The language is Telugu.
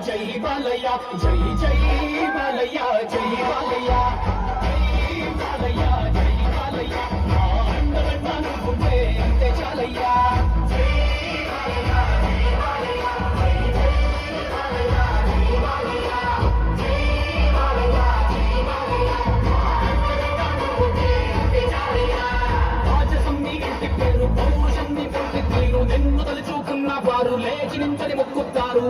జై బాలయ్య జై జై బాలయ్య జై బాలయ్య జై బాలయ్య జై బాలయ్య మా అండగా నువ్వుంటే అంతే చాలయ్యా వారు లేచి నించని మొక్కుతారు